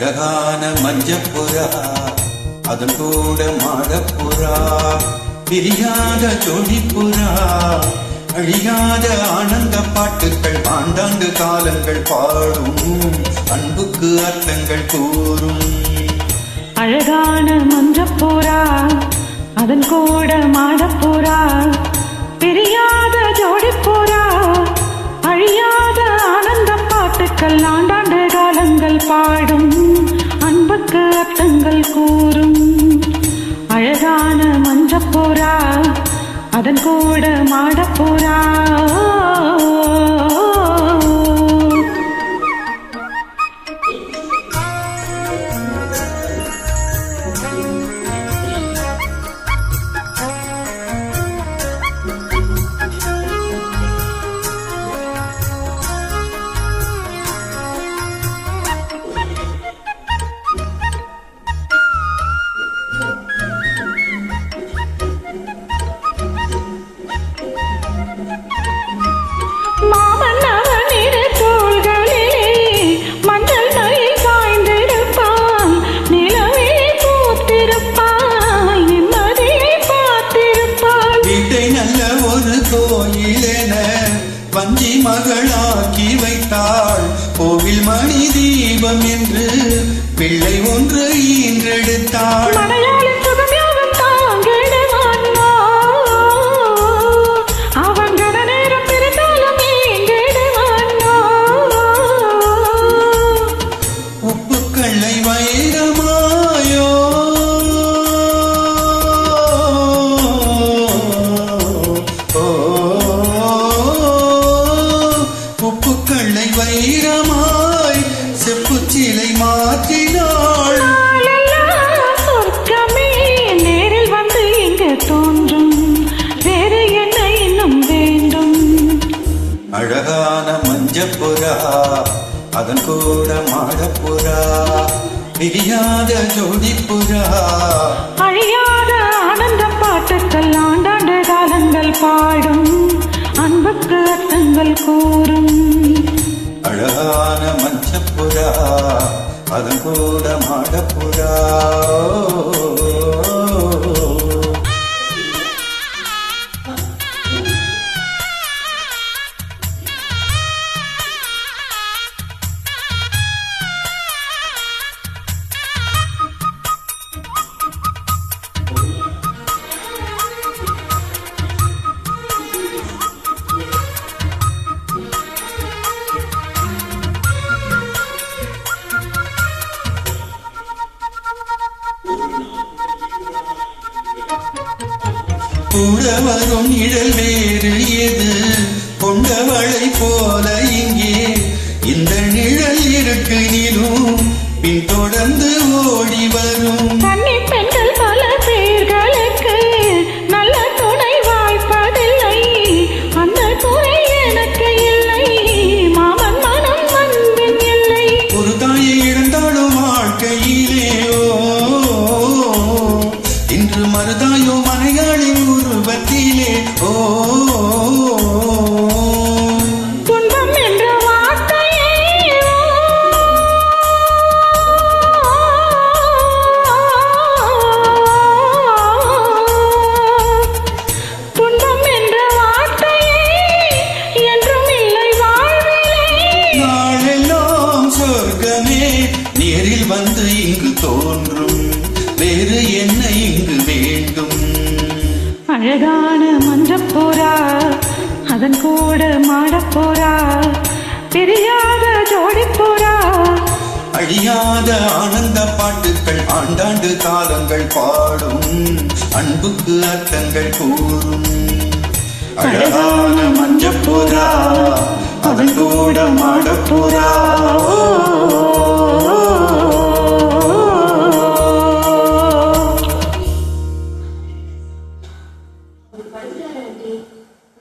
அழகான மஞ்சப்புறா அதன் கூட மாடப்புறா பிரியாத ஜோடிப்புறா அழியாத ஆனந்த பாட்டுக்கள் ஆண்டாண்டு காலங்கள் பாடும் அன்புக்கு அர்த்தங்கள் கூறும். அழகான மஞ்சப்புறா அதன் கூட மாடப்புறா பிரியாத ஜோடிப்புறா அழியாத ஆனந்த பாட்டுக்கள் ஆண்டாண்டு காலங்கள் பாடும் அன்புக்கு அர்த்தங்கள் கூறும். அழகான மஞ்சப்புறா அதன் கூட மாடப்புறா வஞ்சி மகளாக்கி வைத்தாள் கோவில் மணி தீபம் என்று பிள்ளை ஒன்று ஈன்றெடுத்தாள். உப்புக்கல்லை வைரமாயோ உப்புக்கல்லை வைரமாய் செப்புச்சிலை மாற்றினாள். சொர்க்கமே நேரில் வந்து இங்கு தோன்றும் வேறு என்ன இன்னும் வேண்டும். அழகான மஞ்சப்புறா அதன் கூட மாடப்புறா பிரியாத ஜோடிப்புறா அழியாத ஆனந்த பாட்டுக்கள் ஆண்டாண்டு காலங்கள் பாடும் அன்புக்கு அர்த்தங்கள் கூறும். அழகான மஞ்சப்புறா அதன் கூட மாடப்புறா கூட வரும் நிழல் வேறு எது கொண்டவளை போல இங்கே இந்த நிழல் இருட்டினிலும் பின்தொடர்ந்து ஓடி வரும். பெண்கள் பல பேர்களுக்கு நல்ல துணை வாய்ப்பதில்லை அந்த துணை எனக்கு இல்லை மாமன் மனம் அன்பின் இல்லை. ஒரு தாயை இழந்தாலும் வாழ்க்கையிலே இன்று மறுதாயோ மனையாளின் உருவத்திலே துன்பம் என்ற வார்த்தையே துன்பம் என்ற வார்த்தையே என்றும் இல்லை வாழ்விலே. நாளெல்லாம் சொர்க்கமே நேரில் வந்து இங்கு தோன்றும் வேறு என்ன இங்கு வேண்டும். அழகான மஞ்சப்புறா அதன் கூட மாடப்புறா பிரியாத ஜோடிப்புறா அழியாத ஆனந்த பாட்டுக்கள் ஆண்டாண்டு காலங்கள் பாடும் அன்புக்கு அர்த்தங்கள் கூறும். அழகான மஞ்சப்புறா அதன் கூட மாடப்புறா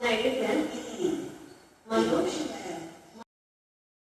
நான் எடுக்கிறேன்.